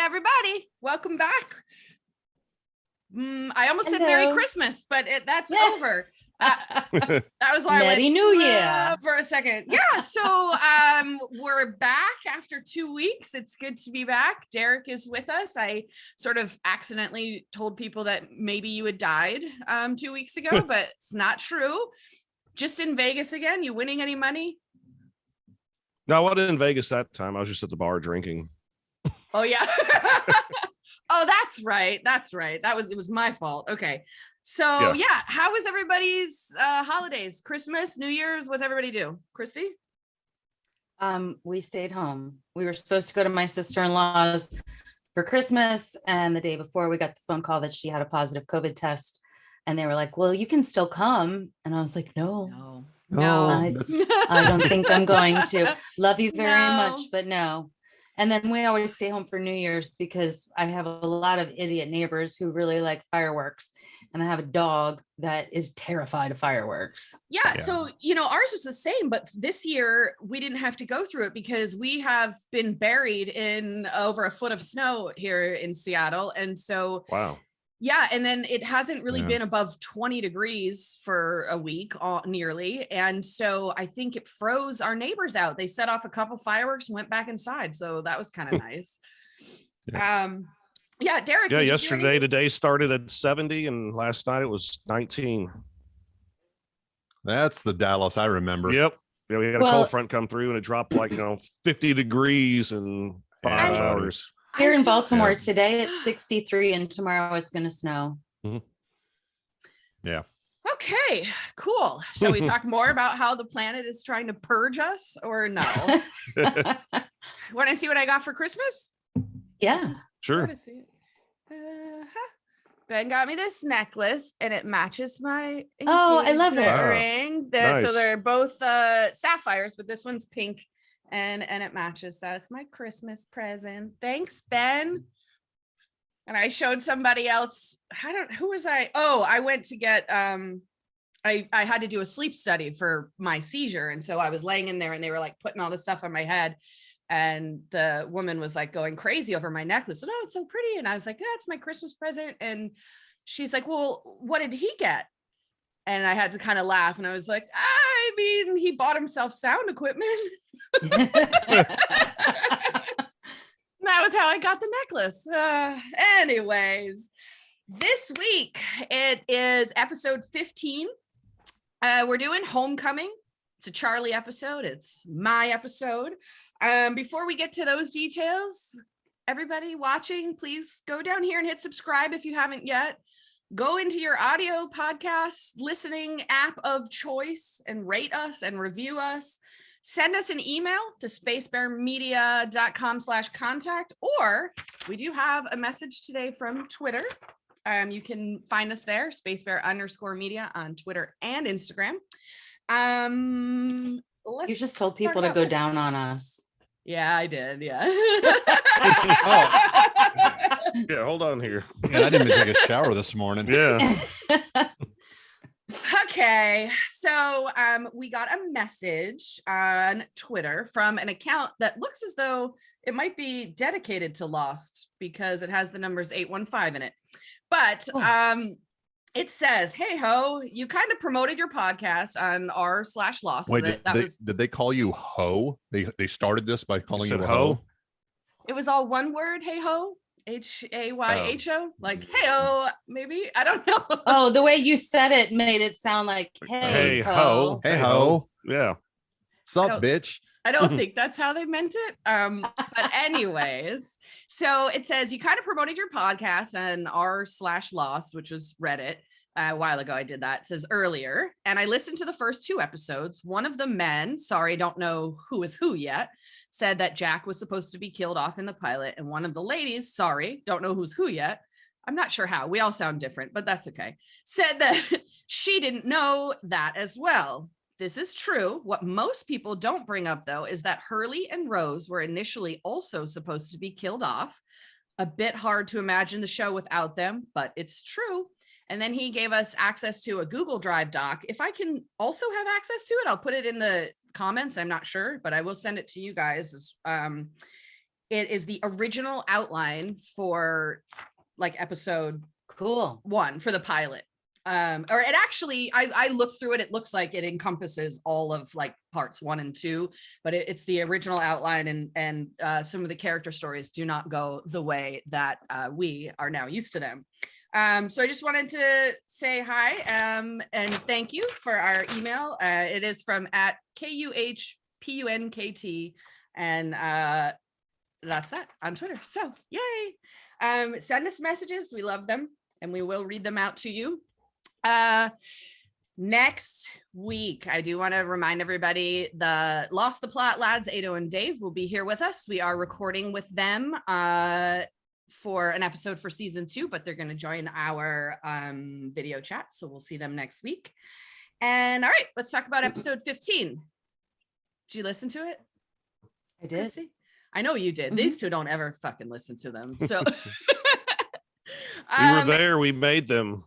everybody. Welcome back. I almost said Merry Christmas, but that's over. That was why Merry New Year for a second. Yeah. So we're back after 2 weeks. It's good to be back. Derek is with us. I sort of accidentally told people that maybe you had died 2 weeks ago, but it's not true. Just in Vegas again. You winning any money? No, I wasn't in Vegas that time. I was just at the bar drinking. Oh yeah. Oh, that's right. It was my fault. Okay. So yeah, how was everybody's holidays? Christmas, New Year's? What's everybody do? Christy? We stayed home. We were supposed to go to my sister-in-law's for Christmas, and the day before we got the phone call that she had a positive COVID test, and they were like, well, you can still come. And I was like, no. I don't think I'm going to. Love you very much, but no. And then we always stay home for New Year's because I have a lot of idiot neighbors who really like fireworks. And I have a dog that is terrified of fireworks. Yeah. So, ours was the same, but this year we didn't have to go through it because we have been buried in over a foot of snow here in Seattle. And so, wow. Yeah. And then it hasn't really been above 20 degrees for a week nearly. And so I think it froze our neighbors out. They set off a couple fireworks and went back inside. So that was kind of nice. Derek. Yeah. Yesterday, the day started at 70 and last night it was 19. That's the Dallas I remember. Yep. Yeah. We had a cold front come through and it dropped 50 degrees in 5 hours. Here in Baltimore today, it's 63 and tomorrow it's going to snow. Mm-hmm. Yeah. Okay, cool. Shall we talk more about how the planet is trying to purge us or no? Want to see what I got for Christmas? Yeah, sure. Ben got me this necklace and it matches my I love it. Ring. Nice. So they're both sapphires, but this one's pink. And it matches. That's my Christmas present. Thanks, Ben. And I showed somebody else. Who was I? Oh, I went to get, I had to do a sleep study for my seizure. And so I was laying in there and they were like putting all this stuff on my head. And the woman was like going crazy over my necklace. And, oh, it's so pretty. And I was like, yeah, it's my Christmas present. And she's like, well, what did he get? And I had to kind of laugh. And I was like, I mean, he bought himself sound equipment. That was how I got the necklace. Anyways, this week it is episode 15. We're doing Homecoming. It's a Charlie episode. It's my episode. Before we get to those details, everybody watching, please go down here and hit subscribe if you haven't yet. Go into your audio podcast listening app of choice and rate us and review us. Send us an email to spacebearmedia.com/contact, or we do have a message today from Twitter. You can find us there, spacebear_media on Twitter and Instagram. You just told people to go down on us. Yeah, I did. Yeah. Yeah, hold on here. Yeah, I didn't even take a shower this morning. Yeah. Okay, so we got a message on Twitter from an account that looks as though it might be dedicated to Lost because it has the numbers 815 in it. But it says, hey ho, you kind of promoted your podcast on r/Lost. Wait, did they call you ho? They started this by calling you a ho? It was all one word, hey ho. Hayho, like hey-o, maybe, I don't know. Oh, the way you said it made it sound like hey ho. Hey ho. Yeah. Sup, bitch. I don't think that's how they meant it. But anyways, so it says you kind of promoted your podcast on r/Lost, which was Reddit. A while ago I did that. It says earlier, and I listened to the first 2 episodes. One of the men, sorry, don't know who is who yet, said that Jack was supposed to be killed off in the pilot, and one of the ladies, sorry, don't know who's who yet, I'm not sure how, we all sound different, but that's okay, said that she didn't know that as well. This is true. What most people don't bring up, though, is that Hurley and Rose were initially also supposed to be killed off. A bit hard to imagine the show without them, but it's true. And then he gave us access to a Google Drive doc. If I can also have access to it, I'll put it in the comments. I'm not sure, but I will send it to you guys. It is the original outline for like episode Cool. 1 for the pilot. Or it actually, I looked through it. It looks like it encompasses all of like parts 1 and 2, but it's the original outline, and some of the character stories do not go the way that we are now used to them. So I just wanted to say hi and thank you for our email. It is from @KUHPUNKT, and that's that on Twitter. So yay. Send us messages. We love them, and we will read them out to you. Next week, I do want to remind everybody the Lost the Plot lads, Ado and Dave, will be here with us. We are recording with them for an episode for season 2, but they're going to join our video chat. So we'll see them next week. And all right, let's talk about episode 15. Did you listen to it? I did. Christy? I know you did. These two don't ever fucking listen to them. So we were there. We made them.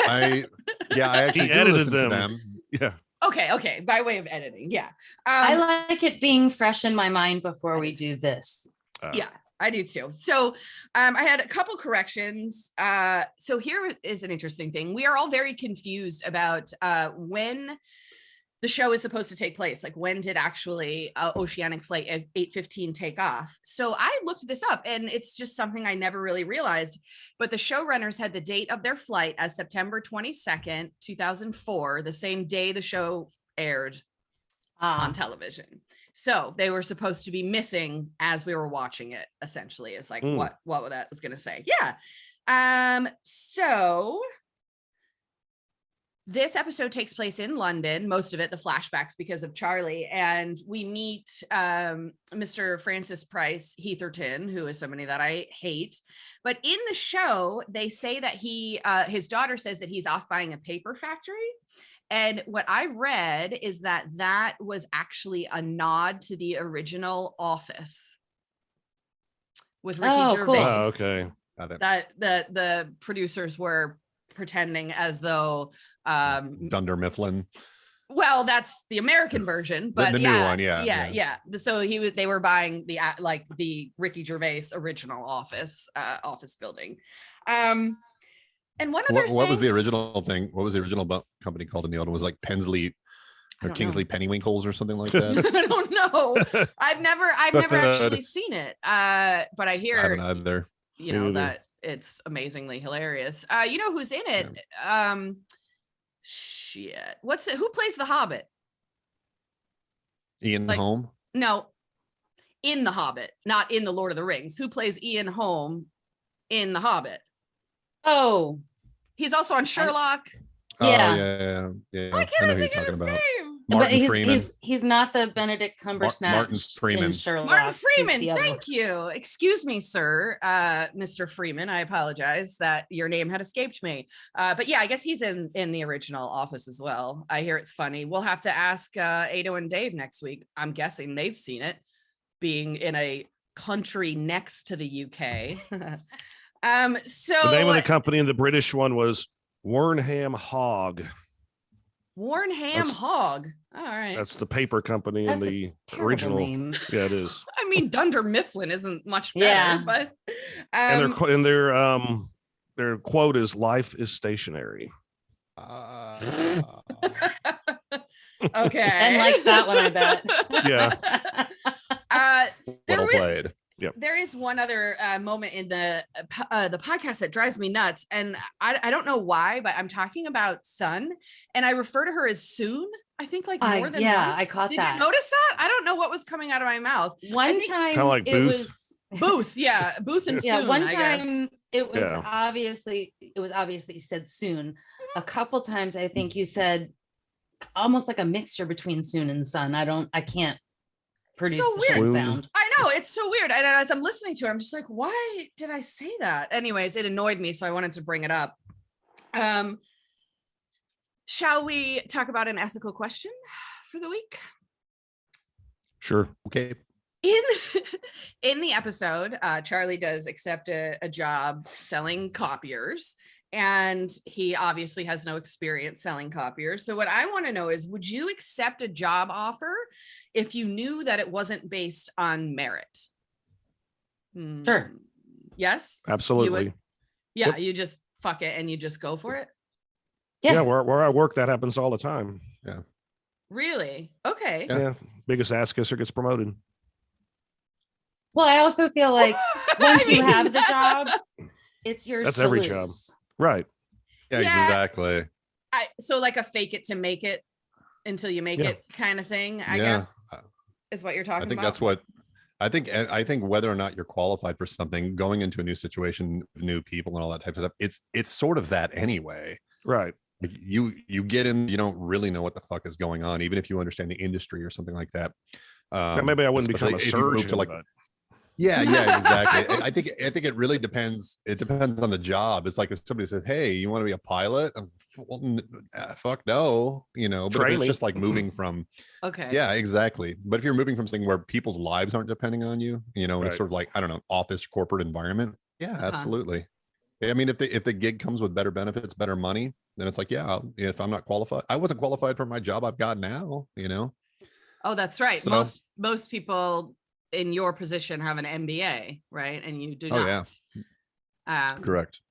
I actually edited them. them. Yeah. Okay. By way of editing. Yeah. I like it being fresh in my mind before we do this. Yeah, I do too. So I had a couple corrections. So here is an interesting thing. We are all very confused about when the show is supposed to take place. Like, when did actually Oceanic Flight 815 take off? So I looked this up, and it's just something I never really realized. But the showrunners had the date of their flight as September 22nd, 2004, the same day the show aired on television. So they were supposed to be missing as we were watching it, essentially. It's like what that was going to say. Yeah. So this episode takes place in London, most of it, the flashbacks, because of Charlie. And we meet Mr. Francis Price Heatherton, who is somebody that I hate. But in the show, they say that his daughter says that he's off buying a paper factory. And what I read is that was actually a nod to the original Office with Ricky Gervais. Cool. Oh, okay. Got it. That the producers were pretending as though Dunder Mifflin. Well, that's the American version, but the new one, yeah. So they were buying the Ricky Gervais original office building. And one other thing, what was the original thing? What was the original company called in the old one? Was like Pensley or Kingsley Pennywinkles or something like that? I don't know. I've never actually seen it. But I hear I haven't either. That it's amazingly hilarious. You know who's in it? Shit. Who plays the Hobbit? Ian Holm? No, in the Hobbit, not in the Lord of the Rings. Who plays Ian Holm in the Hobbit? Oh, he's also on Sherlock. Yeah. Why can't I think of his name? Martin but Freeman. he's not the Benedict Cumberbatch. Martin Freeman. In Sherlock. Martin Freeman. He's the other Thank you. Excuse me, sir, Mr. Freeman. I apologize that your name had escaped me. But yeah, I guess he's in the original Office as well. I hear it's funny. We'll have to ask Ado and Dave next week. I'm guessing they've seen it, being in a country next to the UK. So the name of the company in the British one was Warnham Hogg. Warnham Hogg. All right. That's the paper company in the original name. Yeah, it is. I mean, Dunder Mifflin isn't much better, but and their quote is "Life is stationary." Okay. And likes that one, I bet. Yeah. Well played. Yep. There is one other moment in the podcast that drives me nuts, and I don't know why, but I'm talking about Sun, and I refer to her as Soon. I think more than once. I caught that. Did you notice that? I don't know what was coming out of my mouth. One time, kind of like it Booth. was Booth, yeah, Booth and Soon. yeah. One I guess. time, it was obviously you said Soon. A couple times, I think you said almost like a mixture between Soon and Sun. I can't produce So the same weird. sound. I know, it's so weird. And as I'm listening to it, I'm just like, why did I say that? Anyways, it annoyed me, so I wanted to bring it up. Shall we talk about an ethical question for the week? Sure. Okay. In the episode, Charlie does accept a job selling copiers, and he obviously has no experience selling copiers. So what I want to know is, would you accept a job offer if you knew that it wasn't based on merit? Sure. Yes. Absolutely. Yeah, Yep. you just fuck it and you just go for it. Yeah, where I work, that happens all the time. Yeah. Really? Okay. Yeah. Biggest ass kisser gets promoted. Well, I also feel like once I you mean, have the job, it's yours. That's to every lose. job. Right. Yeah, Yeah. exactly. So like a fake it to make it until you make it kind of thing, I guess, is what you're talking about. I think that's what I think whether or not you're qualified for something, going into a new situation with new people and all that type of stuff, it's sort of that anyway. Right. Like you get in, you don't really know what the fuck is going on, even if you understand the industry or something like that. Maybe I wouldn't become a especially if you move surgeon. to like but- yeah, exactly. I think it really depends. It depends on the job. It's like if somebody says, "Hey, you want to be a pilot?" Well, fuck no, but Train if it's me. just like moving from Okay. yeah, exactly. But if you're moving from something where people's lives aren't depending on you, and Right. it's sort of like, I don't know, office corporate environment. Yeah, absolutely. I mean, if the gig comes with better benefits, better money, then it's like, yeah, if I'm not qualified, I wasn't qualified for my job I've got now, Oh, that's right. So- Most people in your position have an MBA, right? And you do Oh, not. yeah. Correct.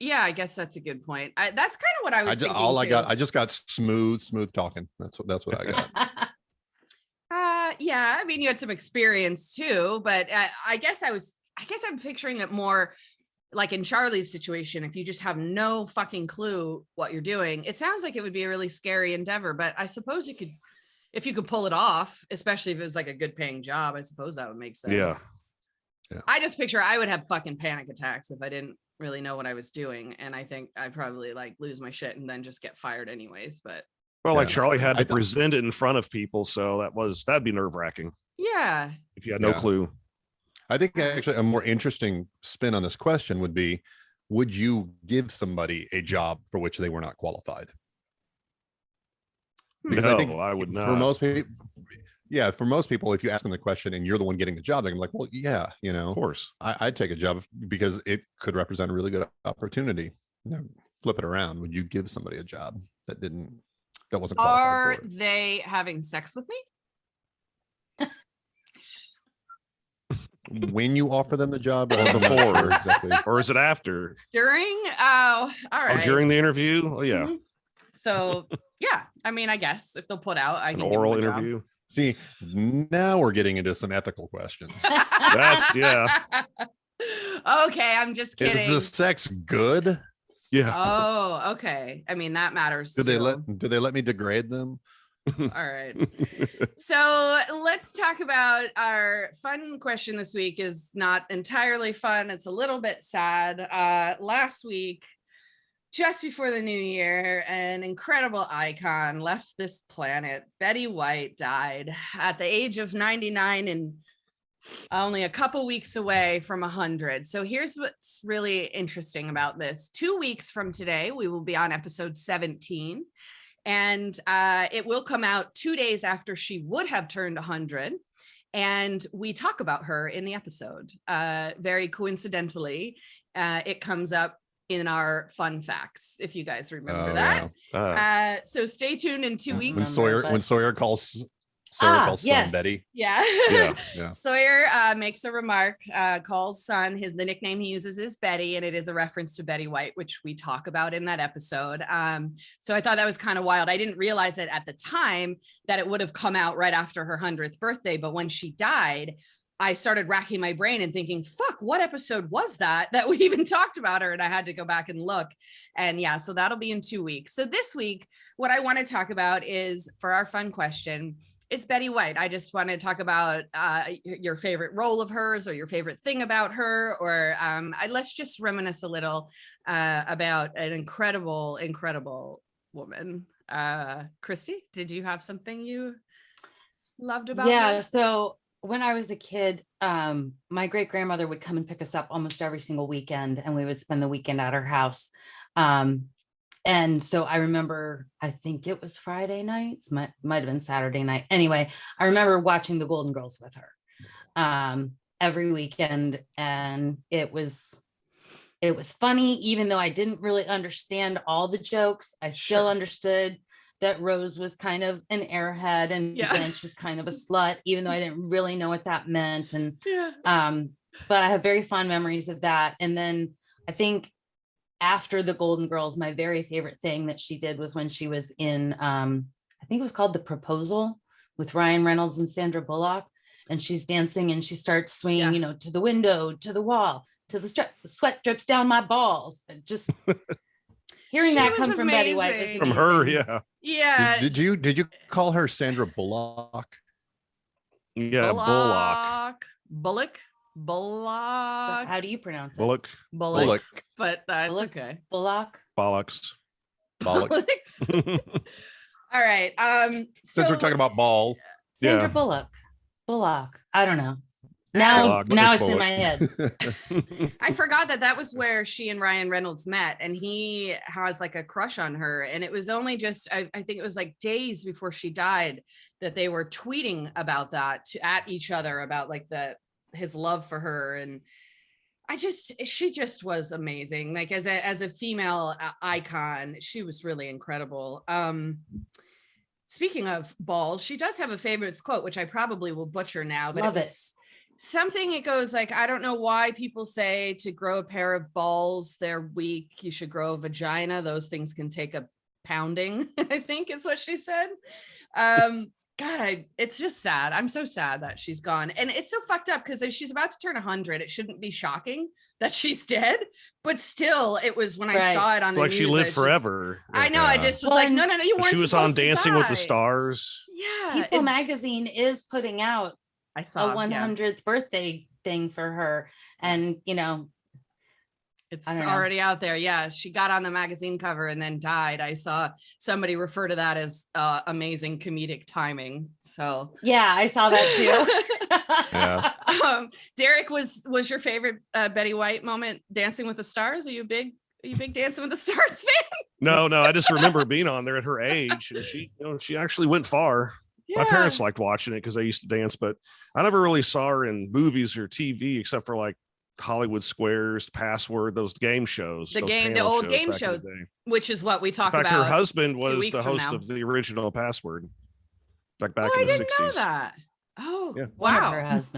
Yeah, I guess that's a good point. That's kind of what I was thinking too. I just got smooth talking. That's what I got. Yeah, I mean, you had some experience too, but I guess I'm picturing it more like in Charlie's situation. If you just have no fucking clue what you're doing, it sounds like it would be a really scary endeavor, but I suppose if you could pull it off, especially if it was like a good paying job, I suppose that would make sense. Yeah. I just picture I would have fucking panic attacks if I didn't really know what I was doing. And I think I'd probably like lose my shit and then just get fired anyways. But Well, like Yeah. Charlie had I to thought- present it in front of people, so that'd be nerve-wracking yeah. if you had no Yeah. clue. I think actually a more interesting spin on this question would be, would you give somebody a job for which they were not qualified? Because No, I think I would not. for most people, if you ask them the question and you're the one getting the job, they're like, well, yeah, Of course. I'd take a job because it could represent a really good opportunity. Flip it around. Would you give somebody a job that wasn't qualified Are for it? they having sex with me? When you offer them the job Or I'm not before. sure exactly. Or is it after? During? Oh, all right. Oh, during the interview? Oh, yeah. Mhm. So yeah, I mean, I guess if they'll put out, I An can give oral them a job. interview. See, now we're getting into some ethical questions. That's yeah. Okay, I'm just kidding. Is the sex good? Yeah. Oh, okay. I mean, that matters. Do they too. let me degrade them? All right. So let's talk about our fun question this week. Is not entirely fun. It's a little bit sad. Last week, just before the new year, an incredible icon left this planet. Betty White died at the age of 99 and only a couple weeks away from 100. So here's what's really interesting about this. 2 weeks from today, we will be on episode 17. And it will come out 2 days after she would have turned 100. And we talk about her in the episode. Very coincidentally, it comes up in our fun facts, if you guys remember that. Yeah. So stay tuned in 2 weeks. When Sawyer calls son yes. Betty. Yeah. Yeah. Sawyer makes a remark, calls son, the nickname he uses is Betty, and it is a reference to Betty White, which we talk about in that episode. So I thought that was kind of wild. I didn't realize it at the time that it would have come out right after her 100th birthday, but when she died, I started racking my brain and thinking, fuck, what episode was that we even talked about her? And I had to go back and look. And yeah, so that'll be in 2 weeks. So this week, what I want to talk about is, for our fun question, it's Betty White. I just want to talk about your favorite role of hers, or your favorite thing about her, or let's just reminisce a little about an incredible, incredible woman. Christy, did you have something you loved about her? So when I was a kid, my great grandmother would come and pick us up almost every single weekend, and we would spend the weekend at her house. And so I remember, I think it was Friday nights, might have been Saturday night. Anyway, I remember watching the Golden Girls with her every weekend, and it was funny, even though I didn't really understand all the jokes. I still understood that Rose was kind of an airhead and Blanche was kind of a slut, even though I didn't really know what that meant. And but I have very fond memories of that. And then I think after the Golden Girls, my very favorite thing that she did was when she was in, I think it was called The Proposal with Ryan Reynolds and Sandra Bullock. And she's dancing and she starts swinging, to the window, to the wall, to the sweat drips down my balls. And just hearing that come from Betty White was from her. Yeah. Yeah. Did you call her Sandra Bullock? Yeah. Bullock. How do you pronounce it? Bullock. But that's Bullock? okay. Bullock. Bollocks. All right. Since we're talking about balls. Sandra Bullock. I don't know. Now it's in my head. I forgot that was where she and Ryan Reynolds met, and he has like a crush on her. And it was only just, I think it was like days before she died that they were tweeting about that at each other about like his love for her. And she just was amazing. Like as a female icon, she was really incredible. Speaking of balls, she does have a famous quote, which I probably will butcher now, but Love it. Something, it goes like, I don't know why people say to grow a pair of balls, they're weak. You should grow a vagina. Those things can take a pounding, I think is what she said. God, it's just sad. I'm so sad that she's gone. And it's so fucked up because if she's about to turn 100, it shouldn't be shocking that she's dead. But still, it was when I saw it on it's the like news. she lived forever. I know. I just was like, no, you weren't. She was on Dancing with the Stars. Yeah. People magazine is putting out I saw a 100th birthday thing for her. And, it's already out there. Yeah. She got on the magazine cover and then died. I saw somebody refer to that as amazing comedic timing. So yeah, I saw that too. Yeah. Derek, was your favorite Betty White moment Dancing with the Stars? Are you a big Dancing with the Stars fan? No, I just remember being on there at her age, and she actually went far. Yeah. My parents liked watching it because they used to dance, but I never really saw her in movies or TV except for like Hollywood Squares, Password, those game shows. The old game shows, which is what we talk about. Her husband was the host of the original Password. Like back in the 60s. I didn't know that. Oh, yeah. Wow.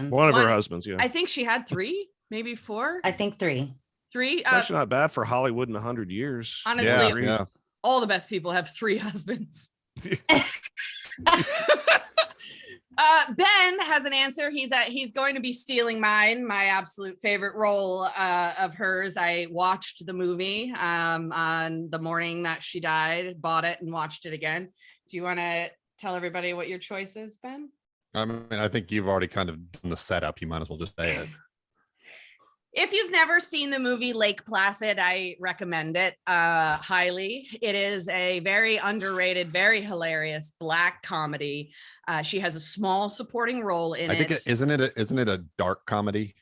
One of her husbands, yeah. I think she had 3, maybe 4. I think 3. 3? It's actually not bad for Hollywood in 100 years. Honestly, all the best people have 3 husbands. Ben has an answer. He's going to be stealing mine. My absolute favorite role of hers. I watched the movie on the morning that she died, bought it and watched it again. Do you want to tell everybody what your choice is, Ben? I mean, I think you've already kind of done the setup. You might as well just say it. If you've never seen the movie Lake Placid, I recommend it highly. It is a very underrated, very hilarious Black comedy. She has a small supporting role in it. I think isn't it a dark comedy?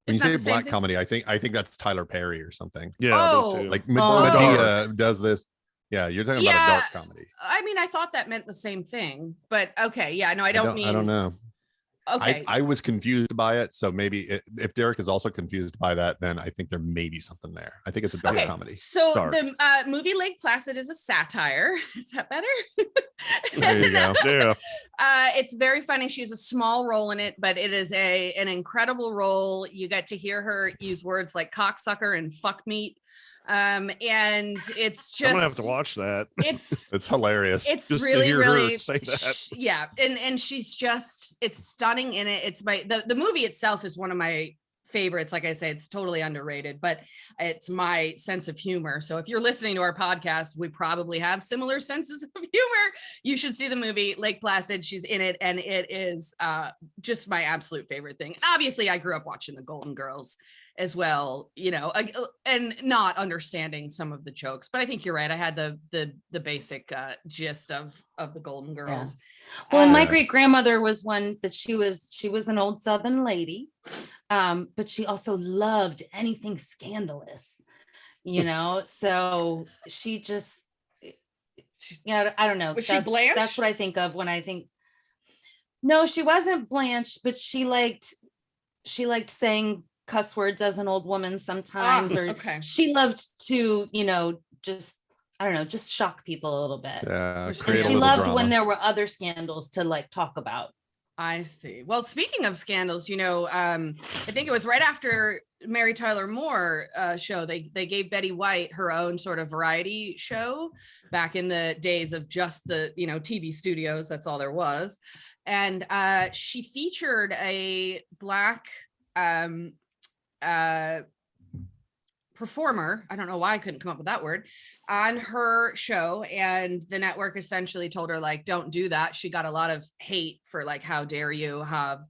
When you say Black comedy, I think that's Tyler Perry or something. Yeah, like Medea does this. Yeah, you're talking about a dark comedy. I mean, I thought that meant the same thing, but okay, yeah, no, I don't know. Okay. I was confused by it. So maybe if Derek is also confused by that, then I think there may be something there. I think it's a dark comedy. So the movie Lake Placid is a satire. Is that better? There you go. Yeah. It's very funny. She's a small role in it, but it is an incredible role. You get to hear her use words like cocksucker and fuck meat. And it's just, I'm gonna have to watch that. It's hilarious. It's just really, to hear really her say that. Yeah. And she's just, it's stunning in it. It's the movie itself is one of my favorites. Like I say, it's totally underrated, but it's my sense of humor. So if you're listening to our podcast, we probably have similar senses of humor. You should see the movie Lake Placid. She's in it, and it is just my absolute favorite thing. And obviously, I grew up watching the Golden Girls as well, and not understanding some of the jokes, but I think you're right. I had the basic gist of the Golden Girls. Yeah. Well, my great grandmother was one that she was an old Southern lady, but she also loved anything scandalous, so she just, I don't know. Was she Blanche? That's what I think of when I think. No, she wasn't Blanche, but she liked saying cuss words as an old woman sometimes, she loved to, just shock people a little bit. Yeah, and she loved when there were other scandals to talk about. I see. Well, speaking of scandals, I think it was right after Mary Tyler Moore show, they gave Betty White her own sort of variety show back in the days of just the, TV studios. That's all there was. And she featured a Black performer, I don't know why I couldn't come up with that word, on her show, and the network essentially told her, like, don't do that. She got a lot of hate for, like, how dare you have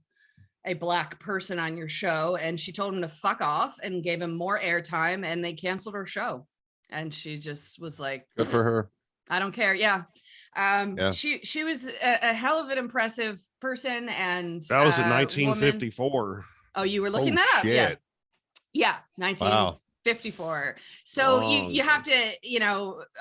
a Black person on your show, and she told him to fuck off and gave him more airtime, and they canceled her show. And she just was like, Good for her. I don't care. Yeah. She was a hell of an impressive person. And that was in 1954. Woman. Oh, you were looking that up? Shit. Yeah. 1954. So you have to,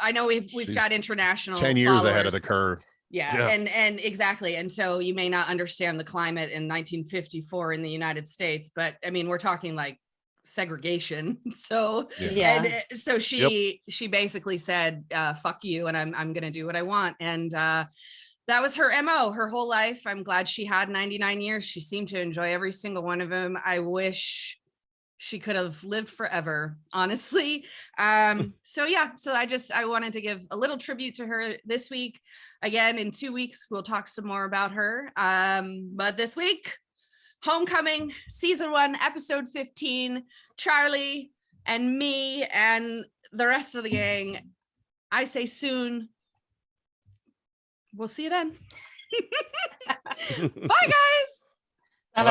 I know we've got international 10 years followers. ahead of the curve. Yeah. And exactly. And so you may not understand the climate in 1954 in the United States, but I mean, we're talking like segregation. So yeah. And so she basically said, fuck you, and I'm gonna do what I want. And that was her MO her whole life. I'm glad she had 99 years. She seemed to enjoy every single one of them. I wish she could have lived forever, honestly. So I wanted to give a little tribute to her this week. Again, in 2 weeks, we'll talk some more about her. But this week, Homecoming, season 1, episode 15, Charlie and me and the rest of the gang. I say soon. We'll see you then. Bye, guys.